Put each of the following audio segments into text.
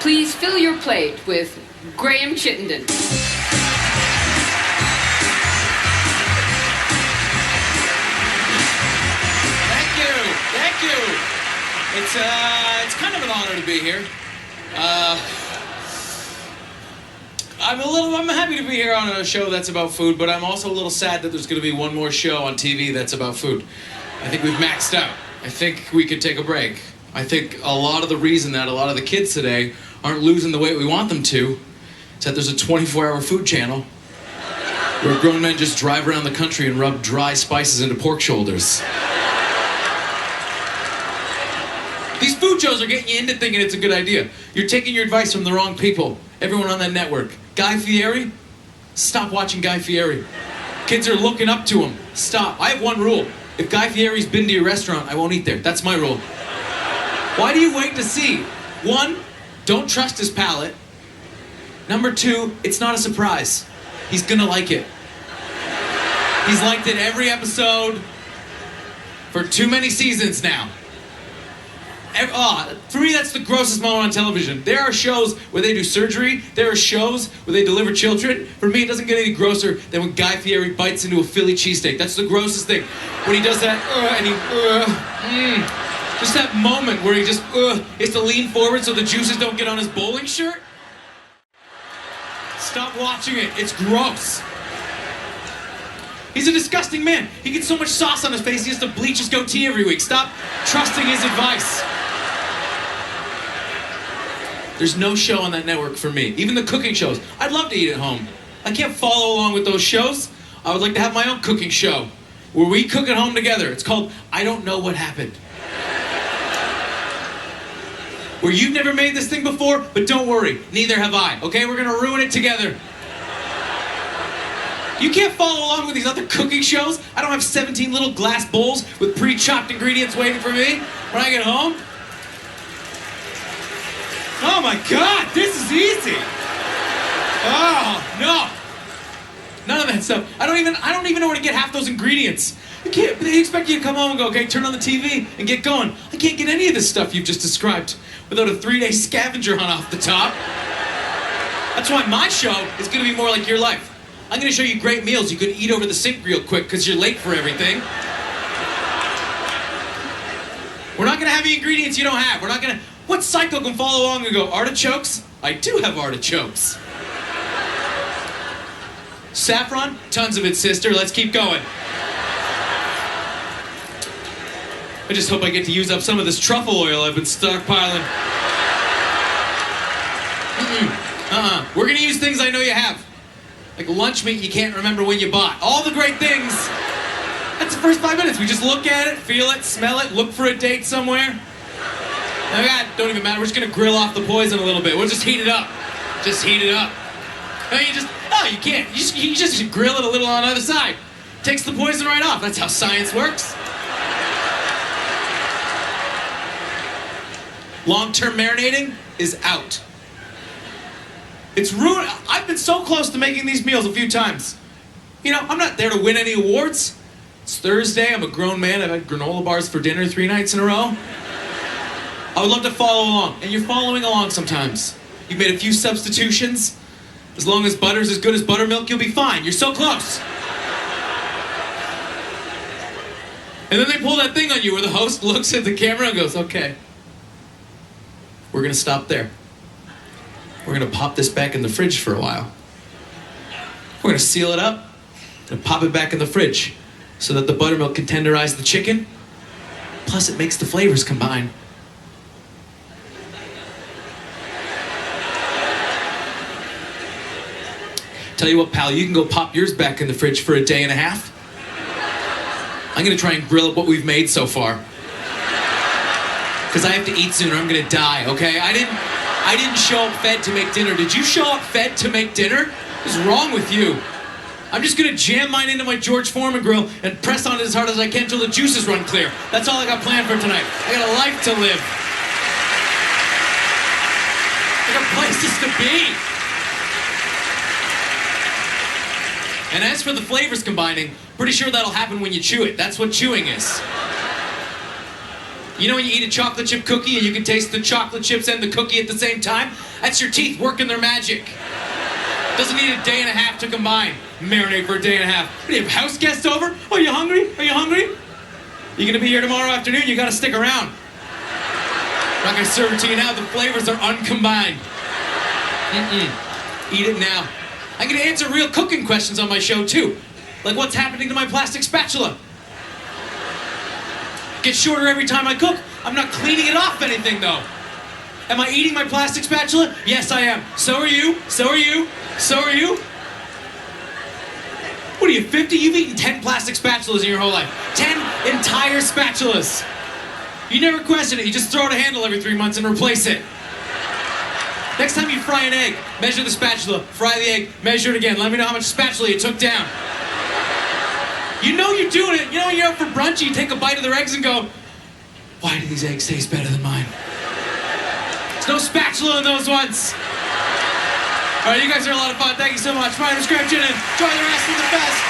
Please fill your plate with Graham Chittenden. Thank you. It's kind of an honor to be here. I'm happy to be here on a show that's about food, but I'm also a little sad that there's going to be one more show on TV that's about food. I think we've maxed out. I think we could take a break. I think a lot of the reason that a lot of the kids today aren't losing the weight we want them to is that there's a 24-hour food channel where grown men just drive around the country and rub dry spices into pork shoulders. These food shows are getting you into thinking it's a good idea. You're taking your advice from the wrong people. Everyone on that network. Guy Fieri? Stop watching Guy Fieri. Kids are looking up to him. Stop. I have one rule. If Guy Fieri's been to your restaurant, I won't eat there. That's my rule. Why do you wait to see? 1, don't trust his palate. Number 2, it's not a surprise. He's gonna like it. He's liked it every episode for too many seasons now. For me, that's the grossest moment on television. There are shows where they do surgery. There are shows where they deliver children. For me, it doesn't get any grosser than when Guy Fieri bites into a Philly cheesesteak. That's the grossest thing. When he does that, and he, just that moment where he just, has to lean forward so the juices don't get on his bowling shirt. Stop watching it. It's gross. He's a disgusting man. He gets so much sauce on his face, he has to bleach his goatee every week. Stop trusting his advice. There's no show on that network for me. Even the cooking shows. I'd love to eat at home. I can't follow along with those shows. I would like to have my own cooking show where we cook at home together. It's called I Don't Know What Happened. Where you've never made this thing before, but don't worry, neither have I. Okay, we're gonna ruin it together. You can't follow along with these other cooking shows. I don't have 17 little glass bowls with pre-chopped ingredients waiting for me when I get home. Oh my God, this is easy. Oh, no. None of that stuff. I don't even know where to get half those ingredients. They expect you to come home and go, okay, turn on the TV and get going. I can't get any of this stuff you've just described without a 3-day scavenger hunt off the top. That's why my show is gonna be more like your life. I'm gonna show you great meals you can eat over the sink real quick because you're late for everything. We're not gonna have any ingredients you don't have. What psycho can follow along and go, artichokes? I do have artichokes. Saffron? Tons of it, sister. Let's keep going. I just hope I get to use up some of this truffle oil I've been stockpiling. We're gonna use things I know you have. Like lunch meat you can't remember when you bought. All the great things. That's the first 5 minutes. We just look at it, feel it, smell it, look for a date somewhere. Oh God, don't even matter. We're just gonna grill off the poison a little bit. We'll just heat it up. Just heat it up. You can't. You just grill it a little on the other side. Takes the poison right off. That's how science works. Long-term marinating is out. It's ruined. I've been so close to making these meals a few times. You know, I'm not there to win any awards. It's Thursday, I'm a grown man, I've had granola bars for dinner 3 nights in a row. I would love to follow along, and you're following along sometimes. You've made a few substitutions. As long as butter's as good as buttermilk, you'll be fine. You're so close. And then they pull that thing on you where the host looks at the camera and goes, okay, we're gonna stop there. We're gonna pop this back in the fridge for a while. We're gonna seal it up and pop it back in the fridge so that the buttermilk can tenderize the chicken. Plus it makes the flavors combine. Tell you what, pal, you can go pop yours back in the fridge for a day and a half. I'm gonna try and grill up what we've made so far. Because I have to eat soon or I'm gonna die, okay? I didn't show up fed to make dinner. Did you show up fed to make dinner? What's wrong with you? I'm just gonna jam mine into my George Foreman grill and press on it as hard as I can till the juices run clear. That's all I got planned for tonight. I got a life to live. I got places to be. And as for the flavors combining, pretty sure that'll happen when you chew it. That's what chewing is. You know when you eat a chocolate chip cookie and you can taste the chocolate chips and the cookie at the same time? That's your teeth working their magic. Doesn't need a day and a half to combine. Marinate for a day and a half. What, do you have house guests over? Oh, you hungry? Are you hungry? You gonna be here tomorrow afternoon? You gotta stick around. I'm not gonna serve it to you now. The flavors are uncombined. Eat it now. I'm gonna answer real cooking questions on my show too. Like what's happening to my plastic spatula? Gets shorter every time I cook. I'm not cleaning it off anything though. Am I eating my plastic spatula? Yes, I am. So are you. So are you. So are you. What are you, 50? You've eaten 10 plastic spatulas in your whole life. 10 entire spatulas. You never question it. You just throw out a handle every 3 months and replace it. Next time you fry an egg, measure the spatula, fry the egg, measure it again. Let me know how much spatula you took down. You know you're doing it. You know when you're out for brunch, you take a bite of their eggs and go, why do these eggs taste better than mine? There's no spatula in those ones. All right, you guys are a lot of fun. Thank you so much. My name is Graham Chittenden. Enjoy the rest of the fest.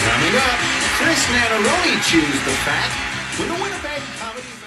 Coming up, Chris Nanneroni chews the fat with the Winnipeg Comedy Festival.